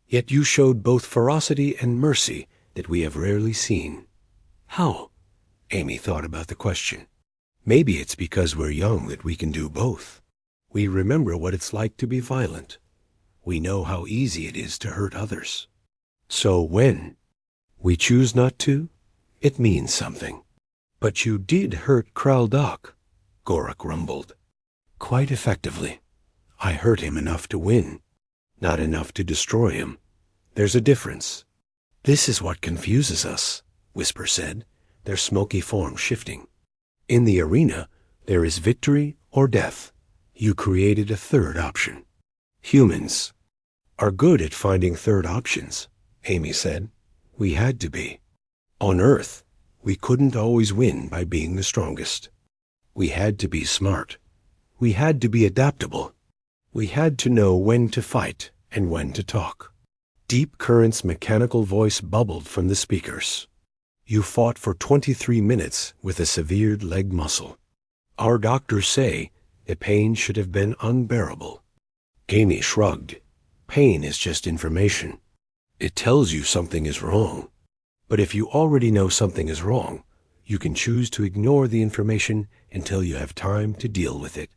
Yet you showed both ferocity and mercy that we have rarely seen. How? Amy thought about the question. Maybe it's because we're young that we can do both. We remember what it's like to be violent. We know how easy it is to hurt others. So when we choose not to, it means something. But you did hurt Kraldock, Gorak rumbled. Quite effectively. I hurt him enough to win, not enough to destroy him. There's a difference. This is what confuses us, Whisper said, their smoky form shifting. In the arena, there is victory or death. You created a third option. Humans are good at finding third options, Amy said. We had to be. On Earth, we couldn't always win by being the strongest. We had to be smart. We had to be adaptable. We had to know when to fight and when to talk. Deep Current's mechanical voice bubbled from the speakers. You fought for 23 minutes with a severed leg muscle. Our doctors say the pain should have been unbearable. Amy shrugged. Pain is just information. It tells you something is wrong. But if you already know something is wrong, you can choose to ignore the information until you have time to deal with it.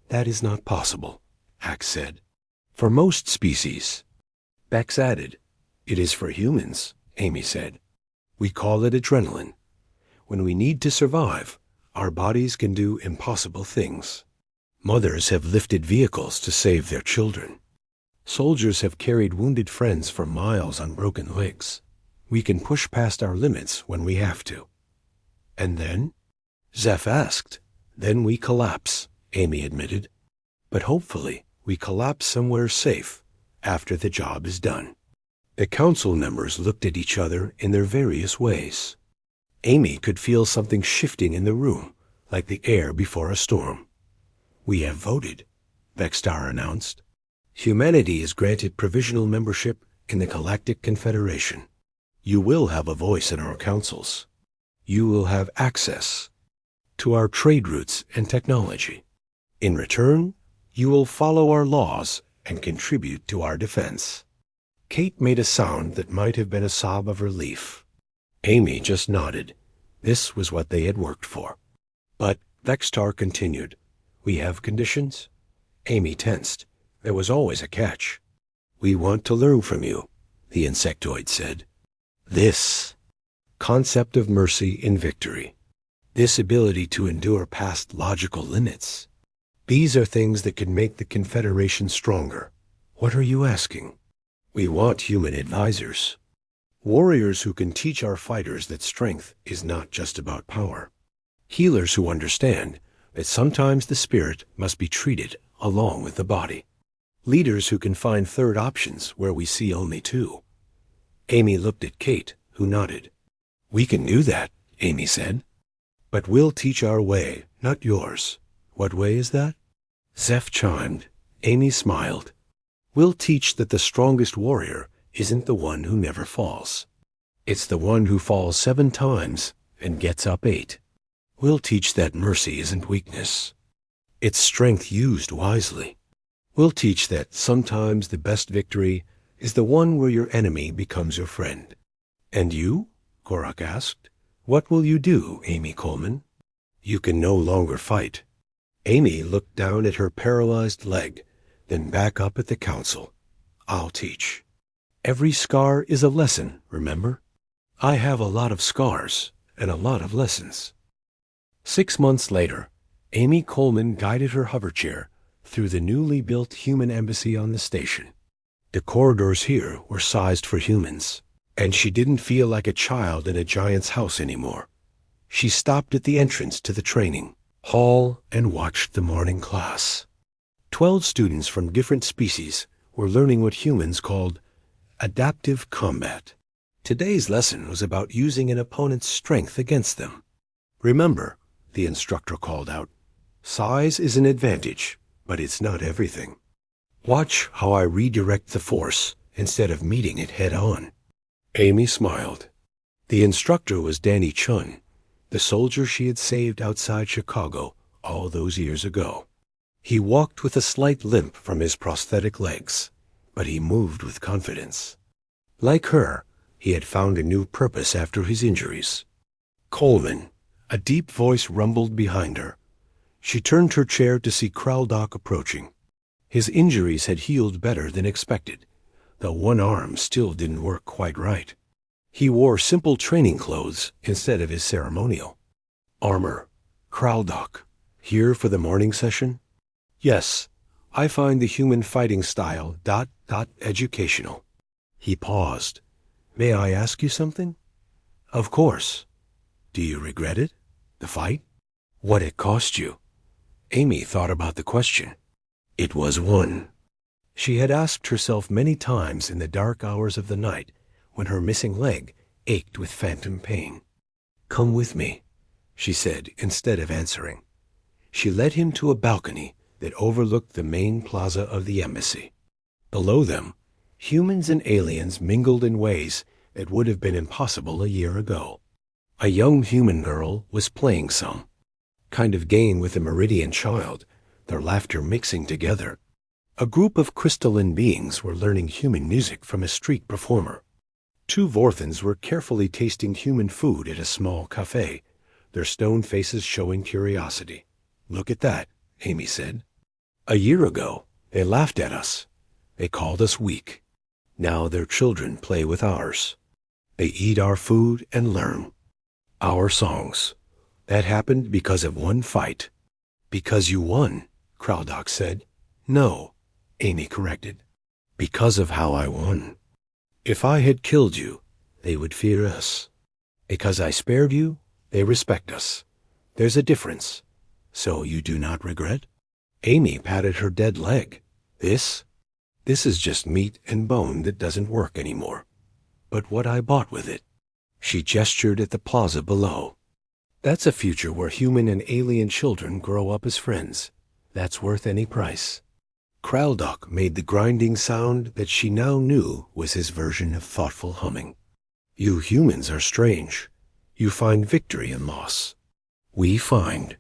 That is not possible, Axe said. For most species. Bex added. It is for humans, Amy said. We call it adrenaline. When we need to survive, our bodies can do impossible things. Mothers have lifted vehicles to save their children. Soldiers have carried wounded friends for miles on broken legs. We can push past our limits when we have to. And then? Zeph asked. Then we collapse, Amy admitted. But hopefully we collapse somewhere safe after the job is done. The council members looked at each other in their various ways. Amy could feel something shifting in the room, like the air before a storm. We have voted, Vextar announced. Humanity is granted provisional membership in the Galactic Confederation. You will have a voice in our councils. You will have access to our trade routes and technology. In return, You will follow our laws and contribute to our defense." Kate made a sound that might have been a sob of relief. Amy just nodded. This was what they had worked for. But Vextar continued. "We have conditions?" Amy tensed. There was always a catch. "We want to learn from you," the insectoid said. This concept of mercy in victory. This ability to endure past logical limits. These are things that can make the Confederation stronger. What are you asking? We want human advisors. Warriors who can teach our fighters that strength is not just about power. Healers who understand that sometimes the spirit must be treated along with the body. Leaders who can find third options where we see only two. Amy looked at Kate, who nodded. "We can do that," Amy said. "But we'll teach our way, not yours." "What way is that?" Zeph chimed. Amy smiled. "We'll teach that the strongest warrior isn't the one who never falls. It's the one who falls 7 times and gets up 8. We'll teach that mercy isn't weakness. It's strength used wisely. We'll teach that sometimes the best victory is the one where your enemy becomes your friend." "And you?" Korak asked. "What will you do, Amy Coleman?" "You can no longer fight." Amy looked down at her paralyzed leg, then back up at the council. "I'll teach. Every scar is a lesson, remember? I have a lot of scars and a lot of lessons." 6 months later, Amy Coleman guided her hoverchair through the newly built human embassy on the station. The corridors here were sized for humans, and she didn't feel like a child in a giant's house anymore. She stopped at the entrance to the training hall and watched the morning class. 12 students from different species were learning what humans called adaptive combat. Today's lesson was about using an opponent's strength against them. "Remember," the instructor called out, "size is an advantage, but it's not everything. Watch how I redirect the force instead of meeting it head-on." Amy smiled. The instructor was Danny Chun, the soldier she had saved outside Chicago all those years ago. He walked with a slight limp from his prosthetic legs, but he moved with confidence. Like her, he had found a new purpose after his injuries. "Coleman," a deep voice rumbled behind her. She turned her chair to see Kraldock approaching. His injuries had healed better than expected, though one arm still didn't work quite right. He wore simple training clothes instead of his ceremonial armor. "Kraldock, here for the morning session?" "Yes, I find the human fighting style ... educational." He paused. "May I ask you something?" "Of course." "Do you regret it? The fight? What it cost you?" Amy thought about the question. It was one she had asked herself many times in the dark hours of the night when her missing leg ached with phantom pain. "Come with me," she said instead of answering. She led him to a balcony that overlooked the main plaza of the embassy. Below them, humans and aliens mingled in ways that would have been impossible a year ago. A young human girl was playing some kind of game with a Meridian child, their laughter mixing together. A group of crystalline beings were learning human music from a street performer. 2 Vorthans were carefully tasting human food at a small cafe, their stone faces showing curiosity. "Look at that," Amy said. "A year ago, they laughed at us. They called us weak. Now their children play with ours. They eat our food and learn our songs. That happened because of one fight." "Because you won," Kraldock said. "No," Amy corrected. "Because of how I won. If I had killed you, they would fear us. Because I spared you, they respect us. There's a difference. So you do not regret?" Amy patted her dead leg. This is just meat and bone that doesn't work anymore. But what I bought with it." She gestured at the plaza below. "That's a future where human and alien children grow up as friends. That's worth any price." Kraldock made the grinding sound that she now knew was his version of thoughtful humming. "You humans are strange. You find victory in loss. We find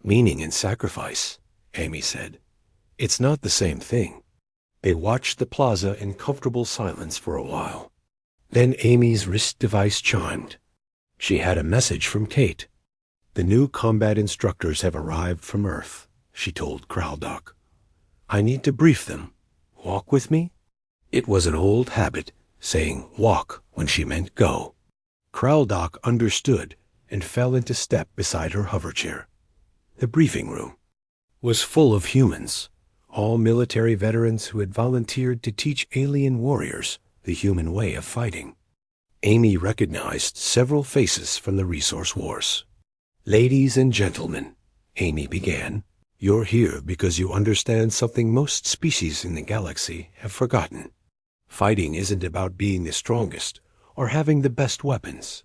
meaning in sacrifice," Amy said. It's not the same thing. They watched the plaza in comfortable silence for a while. Then Amy's wrist device chimed. She had a message from Kate. The new combat instructors have arrived from Earth, she told Kraldoc. I need to brief them. Walk with me? It was an old habit, saying walk when she meant go. Kraldoc understood and fell into step beside her hoverchair. The briefing room was full of humans, all military veterans who had volunteered to teach alien warriors the human way of fighting. Amy recognized several faces from the Resource Wars. Ladies and gentlemen, Amy began, you're here because you understand something most species in the galaxy have forgotten. Fighting isn't about being the strongest or having the best weapons.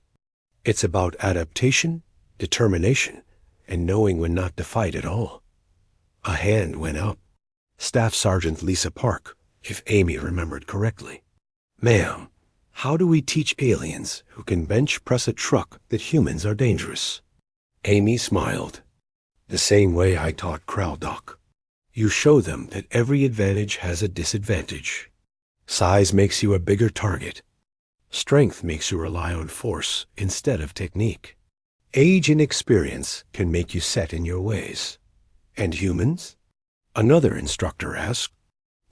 It's about adaptation, determination, and knowing when not to fight at all. A hand went up. Staff Sergeant Lisa Park, if Amy remembered correctly. Ma'am, how do we teach aliens who can bench press a truck that humans are dangerous? Amy smiled. The same way I taught Kraldoc. You show them that every advantage has a disadvantage. Size makes you a bigger target. Strength makes you rely on force instead of technique. Age and experience can make you set in your ways. And humans? Another instructor asked.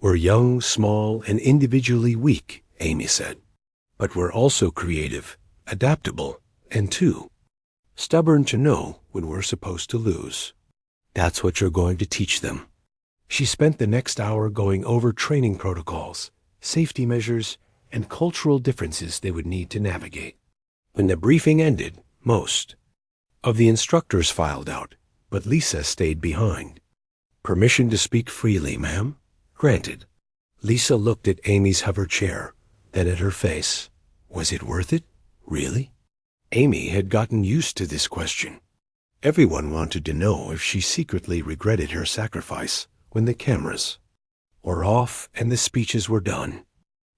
We're young, small, and individually weak, Amy said. But we're also creative, adaptable, and stubborn to know when we're supposed to lose. That's what you're going to teach them. She spent the next hour going over training protocols, safety measures, and cultural differences they would need to navigate. When the briefing ended, most of the instructors filed out, but Lisa stayed behind. Permission to speak freely, ma'am? Granted. Lisa looked at Amy's hover chair, then at her face. Was it worth it? Really? Amy had gotten used to this question. Everyone wanted to know if she secretly regretted her sacrifice when the cameras were off and the speeches were done.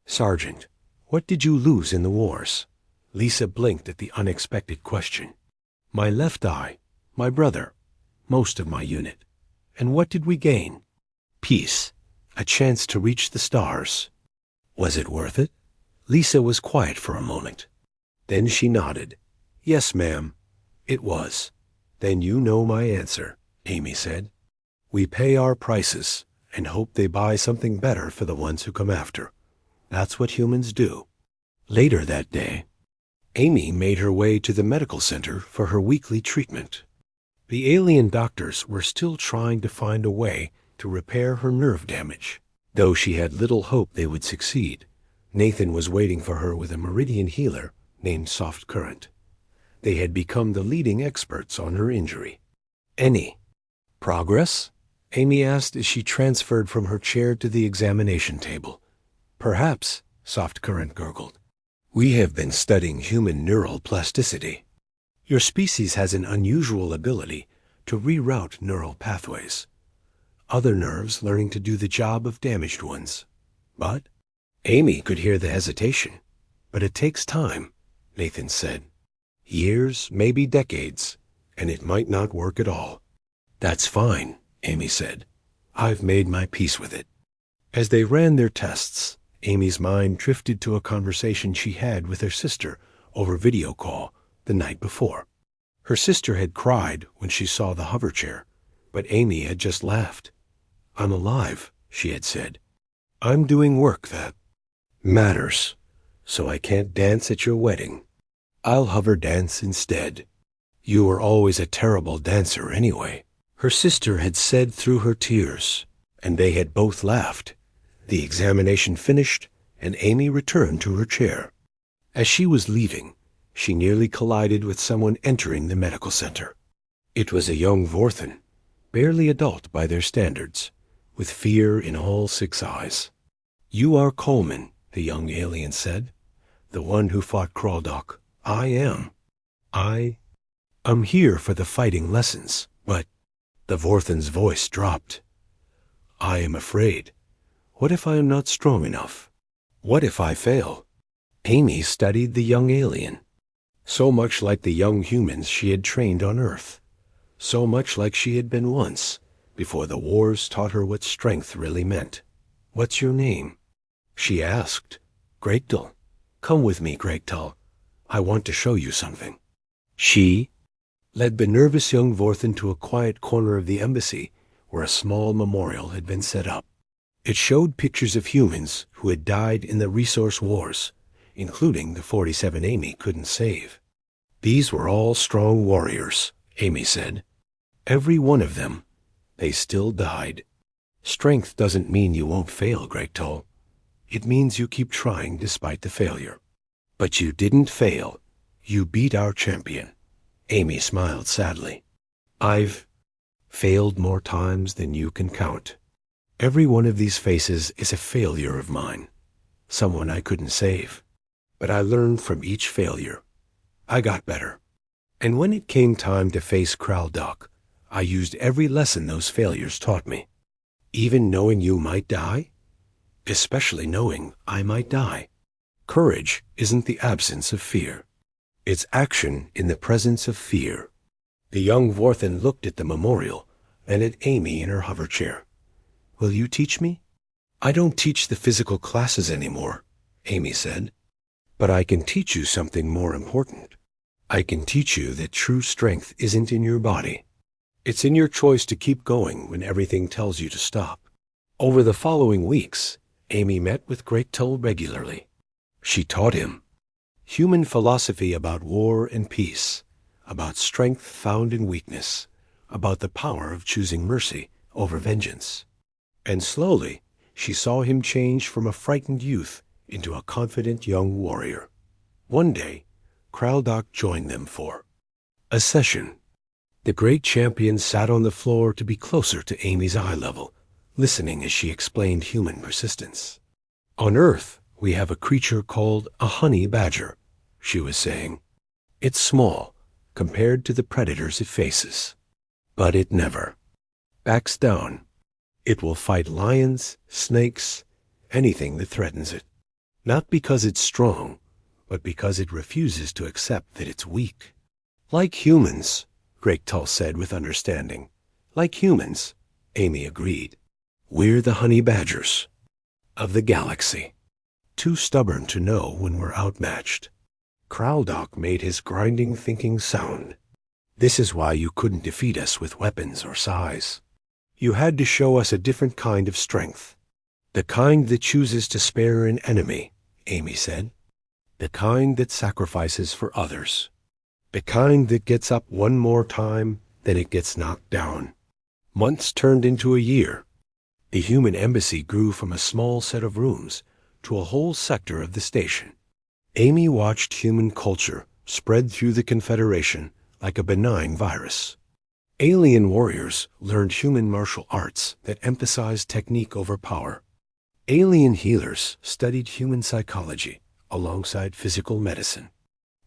Sergeant, what did you lose in the wars? Lisa blinked at the unexpected question. My left eye, my brother, most of my unit. And what did we gain? Peace, a chance to reach the stars. Was it worth it? Lisa was quiet for a moment. Then she nodded. Yes, ma'am, it was. Then you know my answer, Amy said. We pay our prices and hope they buy something better for the ones who come after. That's what humans do. Later that day, Amy made her way to the medical center for her weekly treatment. The alien doctors were still trying to find a way to repair her nerve damage. Though she had little hope they would succeed, Nathan was waiting for her with a meridian healer named Soft Current. They had become the leading experts on her injury. Any progress? Amy asked as she transferred from her chair to the examination table. Perhaps, Soft Current gurgled. We have been studying human neural plasticity. Your species has an unusual ability to reroute neural pathways. Other nerves learning to do the job of damaged ones. But Amy could hear the hesitation. But it takes time, Nathan said. Years, maybe decades, and it might not work at all. That's fine, Amy said. I've made my peace with it. As they ran their tests, Amy's mind drifted to a conversation she had with her sister over video call the night before. Her sister had cried when she saw the hover chair, but Amy had just laughed. I'm alive, she had said. I'm doing work that matters, so I can't dance at your wedding. I'll hover dance instead. You were always a terrible dancer anyway, her sister had said through her tears, and they had both laughed. The examination finished, and Amy returned to her chair. As she was leaving, she nearly collided with someone entering the medical center. It was a young Vorthan, barely adult by their standards, with fear in all 6 eyes. You are Coleman, the young alien said. The one who fought Kraldoc. I am. I'm here for the fighting lessons, but the Vorthan's voice dropped. I am afraid. What if I am not strong enough? What if I fail? Amy studied the young alien. So much like the young humans she had trained on Earth. So much like she had been once, before the wars taught her what strength really meant. "What's your name?" she asked. "Gregtal. Come with me, Gregtal. I want to show you something." She led the nervous young Vorthen to a quiet corner of the embassy where a small memorial had been set up. It showed pictures of humans who had died in the resource wars, including the 47 Amy couldn't save. "These were all strong warriors," Amy said. "Every one of them. They still died. Strength doesn't mean you won't fail, Gregtal. It means you keep trying despite the failure. But you didn't fail. You beat our champion." Amy smiled sadly. "I've failed more times than you can count. Every one of these faces is a failure of mine, someone I couldn't save. But I learned from each failure. I got better. And when it came time to face Kraldok, I used every lesson those failures taught me. Even knowing you might die, especially knowing I might die. Courage isn't the absence of fear. It's action in the presence of fear." The young Vorthen looked at the memorial and at Amy in her hover chair. "Will you teach me?" "I don't teach the physical classes anymore," Amy said. "But I can teach you something more important. I can teach you that true strength isn't in your body. It's in your choice to keep going when everything tells you to stop." Over the following weeks, Amy met with Gregtal regularly. She taught him human philosophy about war and peace, about strength found in weakness, about the power of choosing mercy over vengeance. And slowly, she saw him change from a frightened youth into a confident young warrior. One day, Kraldok joined them for a session. The great champion sat on the floor to be closer to Amy's eye level, listening as she explained human persistence. "On Earth, we have a creature called a honey badger," she was saying. "It's small compared to the predators it faces, but it never backs down. It will fight lions, snakes, anything that threatens it. Not because it's strong, but because it refuses to accept that it's weak." "Like humans," Gregtal said with understanding. "Like humans," Amy agreed. "We're the honey badgers of the galaxy. Too stubborn to know when we're outmatched." Kraldok made his grinding thinking sound. "This is why you couldn't defeat us with weapons or size. You had to show us a different kind of strength. The kind that chooses to spare an enemy," Amy said. "The kind that sacrifices for others. The kind that gets up one more time, then it gets knocked down." Months turned into a year. The human embassy grew from a small set of rooms to a whole sector of the station. Amy watched human culture spread through the Confederation like a benign virus. Alien warriors learned human martial arts that emphasized technique over power. Alien healers studied human psychology alongside physical medicine.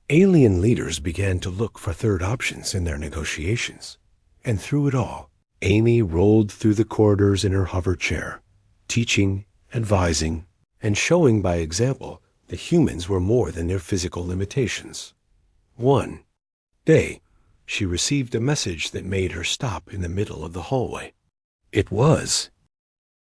Alien leaders began to look for third options in their negotiations. And through it all, Amy rolled through the corridors in her hover chair, teaching, advising, and showing by example that humans were more than their physical limitations. One day, she received a message that made her stop in the middle of the hallway. It was